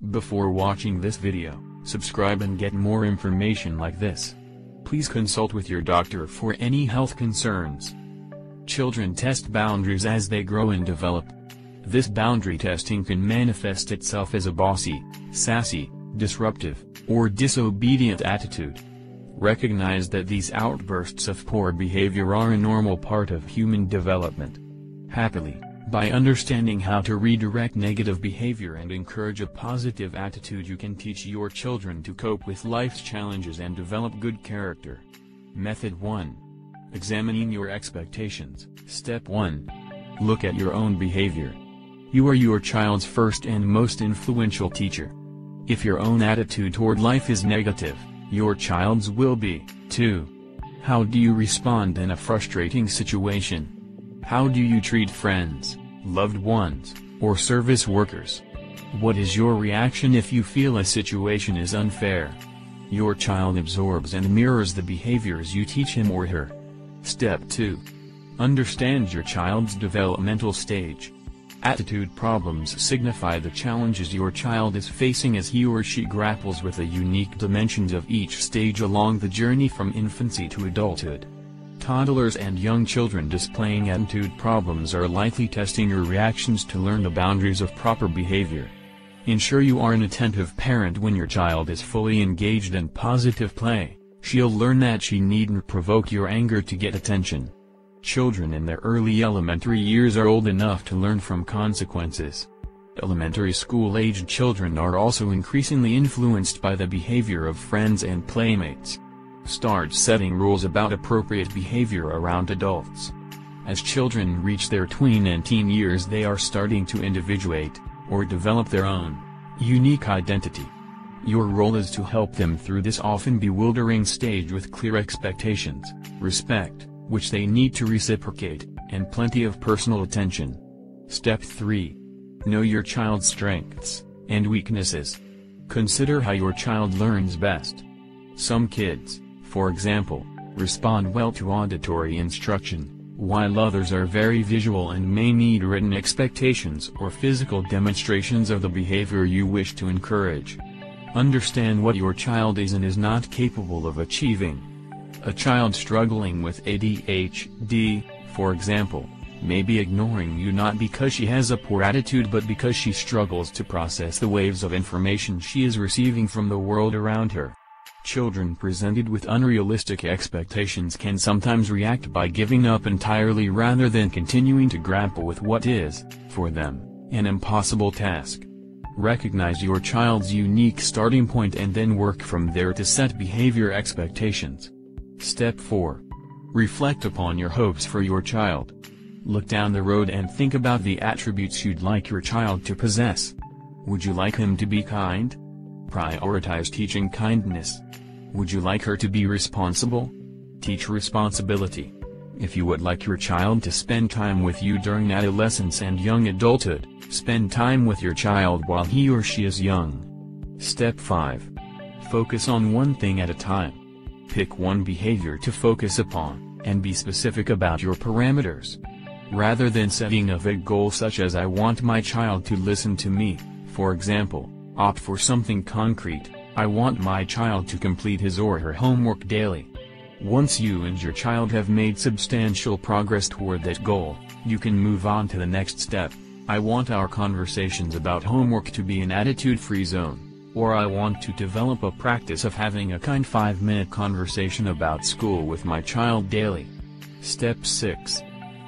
Before watching this video, subscribe and get more information like this. Please consult with your doctor for any health concerns. Children test boundaries as they grow and develop. This boundary testing can manifest itself as a bossy, sassy, disruptive, or disobedient attitude. Recognize that these outbursts of poor behavior are a normal part of human development. Happily, by understanding how to redirect negative behavior and encourage a positive attitude, you can teach your children to cope with life's challenges and develop good character. Method 1. Examining your expectations. Step 1. Look at your own behavior. You are your child's first and most influential teacher. If your own attitude toward life is negative, your child's will be, too. How do you respond in a frustrating situation? How do you treat friends, loved ones, or service workers? What is your reaction if you feel a situation is unfair? Your child absorbs and mirrors the behaviors you teach him or her. Step 2. Understand your child's developmental stage. Attitude problems signify the challenges your child is facing as he or she grapples with the unique dimensions of each stage along the journey from infancy to adulthood. Toddlers and young children displaying attitude problems are likely testing your reactions to learn the boundaries of proper behavior. Ensure you are an attentive parent when your child is fully engaged in positive play. She'll learn that she needn't provoke your anger to get attention. Children in their early elementary years are old enough to learn from consequences. Elementary school-aged children are also increasingly influenced by the behavior of friends and playmates. Start setting rules about appropriate behavior around adults. As children reach their tween and teen years, they are starting to individuate, or develop their own, unique identity. Your role is to help them through this often bewildering stage with clear expectations, respect, which they need to reciprocate, and plenty of personal attention. Step 3. Know your child's strengths and weaknesses. Consider how your child learns best. Some kids, for example, respond well to auditory instruction, while others are very visual and may need written expectations or physical demonstrations of the behavior you wish to encourage. Understand what your child is and is not capable of achieving. A child struggling with ADHD, for example, may be ignoring you not because she has a poor attitude but because she struggles to process the waves of information she is receiving from the world around her. Children presented with unrealistic expectations can sometimes react by giving up entirely rather than continuing to grapple with what is, for them, an impossible task. Recognize your child's unique starting point and then work from there to set behavior expectations. Step 4. Reflect upon your hopes for your child. Look down the road and think about the attributes you'd like your child to possess. Would you like him to be kind? Prioritize teaching kindness. Would you like her to be responsible? Teach responsibility. If you would like your child to spend time with you during adolescence and young adulthood, spend time with your child while he or she is young. Step 5. Focus on one thing at a time. Pick one behavior to focus upon, and be specific about your parameters. Rather than setting a vague goal such as "I want my child to listen to me," for example, opt for something concrete. "I want my child to complete his or her homework daily." Once you and your child have made substantial progress toward that goal, you can move on to the next step. "I want our conversations about homework to be an attitude-free zone," or "I want to develop a practice of having a kind 5-minute conversation about school with my child daily." Step 6.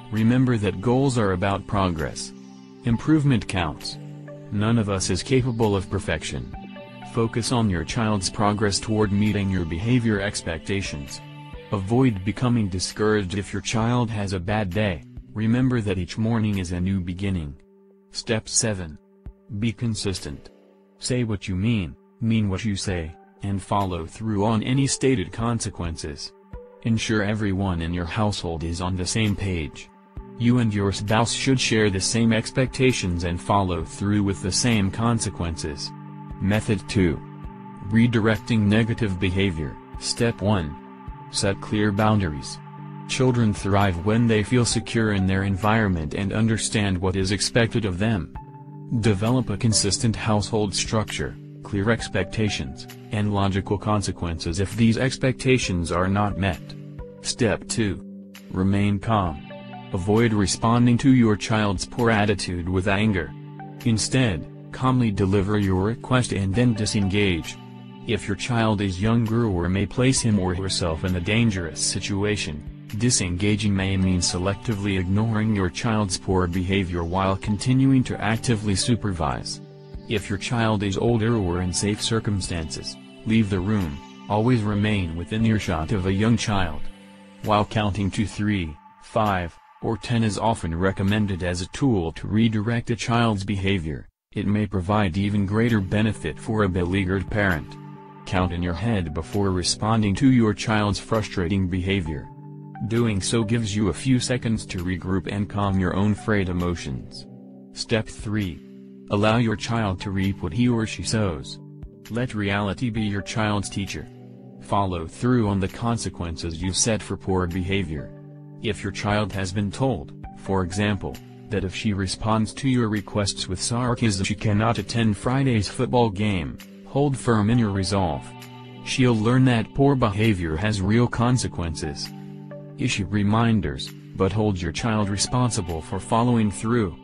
Remember that goals are about progress. Improvement counts. None of us is capable of perfection. Focus on your child's progress toward meeting your behavior expectations. Avoid becoming discouraged if your child has a bad day. Remember that each morning is a new beginning. Step 7. Be consistent. Say what you mean what you say, and follow through on any stated consequences. Ensure everyone in your household is on the same page. You and your spouse should share the same expectations and follow through with the same consequences. Method 2. Redirecting negative behavior. Step 1. Set clear boundaries. Children thrive when they feel secure in their environment and understand what is expected of them. Develop a consistent household structure, clear expectations, and logical consequences if these expectations are not met. Step 2. Remain calm. Avoid responding to your child's poor attitude with anger. Instead, calmly deliver your request and then disengage. If your child is younger or may place him or herself in a dangerous situation, disengaging may mean selectively ignoring your child's poor behavior while continuing to actively supervise. If your child is older or in safe circumstances, leave the room. Always remain within earshot of a young child. While counting to 3, 5, or 10 is often recommended as a tool to redirect a child's behavior, it may provide even greater benefit for a beleaguered parent. Count in your head before responding to your child's frustrating behavior. Doing so gives you a few seconds to regroup and calm your own frayed emotions. Step 3. Allow your child to reap what he or she sows. Let reality be your child's teacher. Follow through on the consequences you set for poor behavior. If your child has been told, for example, that if she responds to your requests with sarcasm she cannot attend Friday's football game, hold firm in your resolve. She'll learn that poor behavior has real consequences. Issue reminders, but hold your child responsible for following through.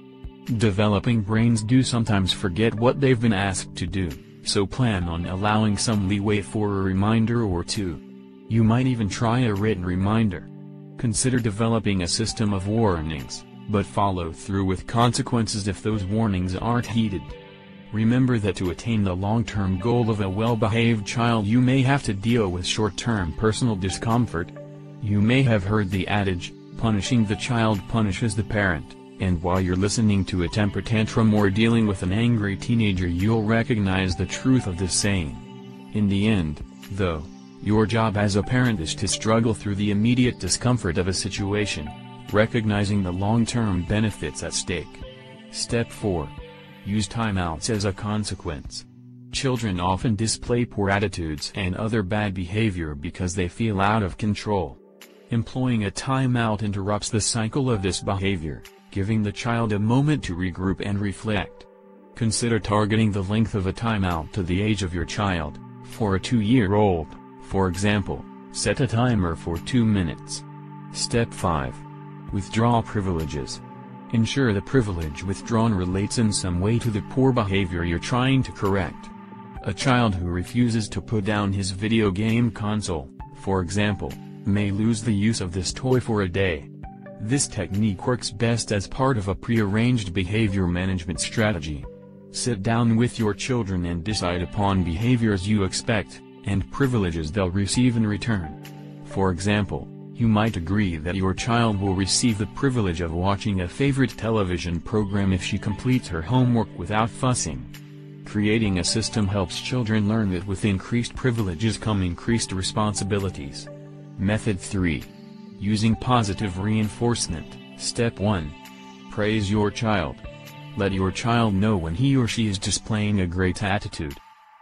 Developing brains do sometimes forget what they've been asked to do, so plan on allowing some leeway for a reminder or two. You might even try a written reminder. Consider developing a system of warnings, but follow through with consequences if those warnings aren't heeded. Remember that to attain the long-term goal of a well-behaved child you may have to deal with short-term personal discomfort. You may have heard the adage, punishing the child punishes the parent, and while you're listening to a temper tantrum or dealing with an angry teenager you'll recognize the truth of this saying. In the end, though, your job as a parent is to struggle through the immediate discomfort of a situation, recognizing the long-term benefits at stake. Step 4. Use timeouts as a consequence. Children often display poor attitudes and other bad behavior because they feel out of control. Employing a timeout interrupts the cycle of this behavior, giving the child a moment to regroup and reflect. Consider targeting the length of a timeout to the age of your child. For a 2-year-old, for example, set a timer for 2 minutes. Step 5. Withdraw privileges. Ensure the privilege withdrawn relates in some way to the poor behavior you're trying to correct. A child who refuses to put down his video game console, for example, may lose the use of this toy for a day. This technique works best as part of a pre-arranged behavior management strategy. Sit down with your children and decide upon behaviors you expect, and privileges they'll receive in return. For example, you might agree that your child will receive the privilege of watching a favorite television program if she completes her homework without fussing. Creating a system helps children learn that with increased privileges come increased responsibilities. Method 3. Using positive reinforcement. Step 1. Praise your child. Let your child know when he or she is displaying a great attitude.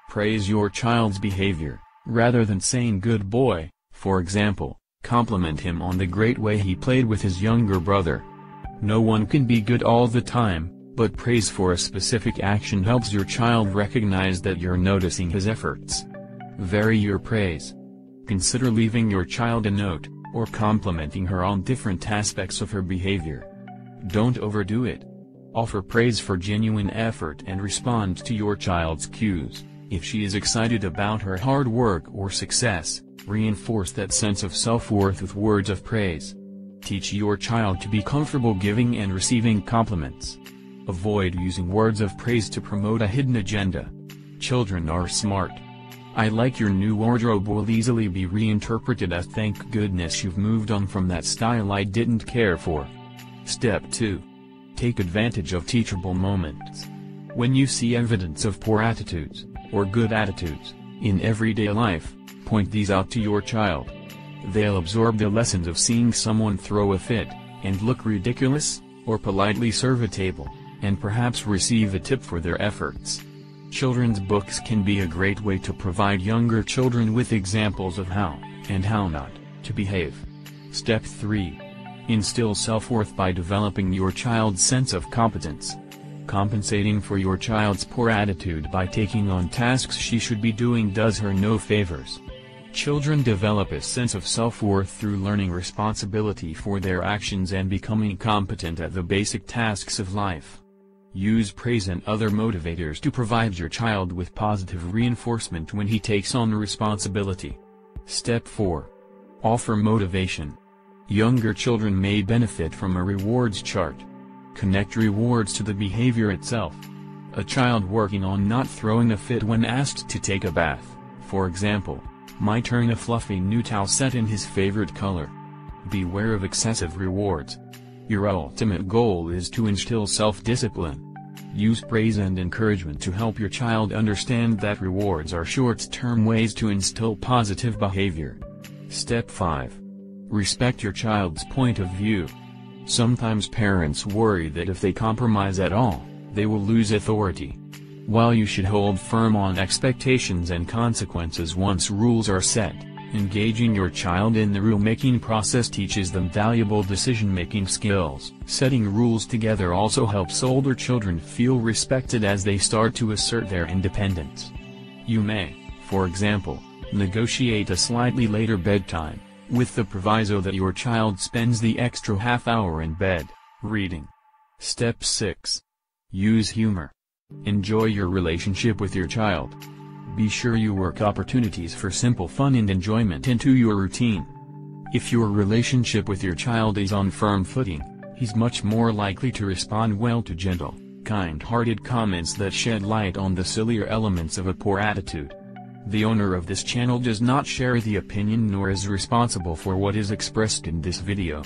Praise your child's behavior, rather than saying "good boy," for example. Compliment him on the great way he played with his younger brother. No one can be good all the time, but praise for a specific action helps your child recognize that you're noticing his efforts. Vary your praise. Consider leaving your child a note, or complimenting her on different aspects of her behavior. Don't overdo it. Offer praise for genuine effort and respond to your child's cues. If she is excited about her hard work or success, reinforce that sense of self-worth with words of praise. Teach your child to be comfortable giving and receiving compliments. Avoid using words of praise to promote a hidden agenda. Children are smart. "I like your new wardrobe" will easily be reinterpreted as "thank goodness you've moved on from that style I didn't care for." Step 2. Take advantage of teachable moments. When you see evidence of poor attitudes, or good attitudes, in everyday life, point these out to your child. They'll absorb the lessons of seeing someone throw a fit, and look ridiculous, or politely serve a table, and perhaps receive a tip for their efforts. Children's books can be a great way to provide younger children with examples of how, and how not, to behave. Step 3. Instill self-worth by developing your child's sense of competence. Compensating for your child's poor attitude by taking on tasks she should be doing does her no favors. Children develop a sense of self-worth through learning responsibility for their actions and becoming competent at the basic tasks of life. Use praise and other motivators to provide your child with positive reinforcement when he takes on responsibility. Step 4. Offer motivation. Younger children may benefit from a rewards chart. Connect rewards to the behavior itself. A child working on not throwing a fit when asked to take a bath, for example, might earn a fluffy new towel set in his favorite color. Beware of excessive rewards. Your ultimate goal is to instill self-discipline. Use praise and encouragement to help your child understand that rewards are short-term ways to instill positive behavior. Step 5. Respect your child's point of view. Sometimes parents worry that if they compromise at all, they will lose authority. While you should hold firm on expectations and consequences once rules are set, engaging your child in the rule-making process teaches them valuable decision-making skills. Setting rules together also helps older children feel respected as they start to assert their independence. You may, for example, negotiate a slightly later bedtime, with the proviso that your child spends the extra half hour in bed, reading. Step 6. Use humor. Enjoy your relationship with your child. Be sure you work opportunities for simple fun and enjoyment into your routine. If your relationship with your child is on firm footing, he's much more likely to respond well to gentle, kind-hearted comments that shed light on the sillier elements of a poor attitude. The owner of this channel does not share the opinion nor is responsible for what is expressed in this video.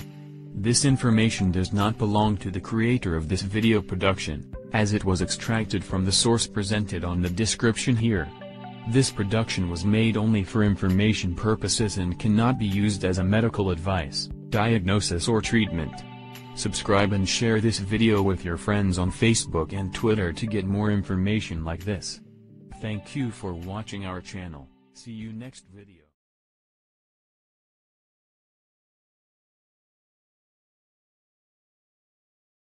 This information does not belong to the creator of this video production, as it was extracted from the source presented on the description here. This production was made only for information purposes and cannot be used as a medical advice, diagnosis or treatment. Subscribe and share this video with your friends on Facebook and Twitter to get more information like this. Thank you for watching our channel. See you next video.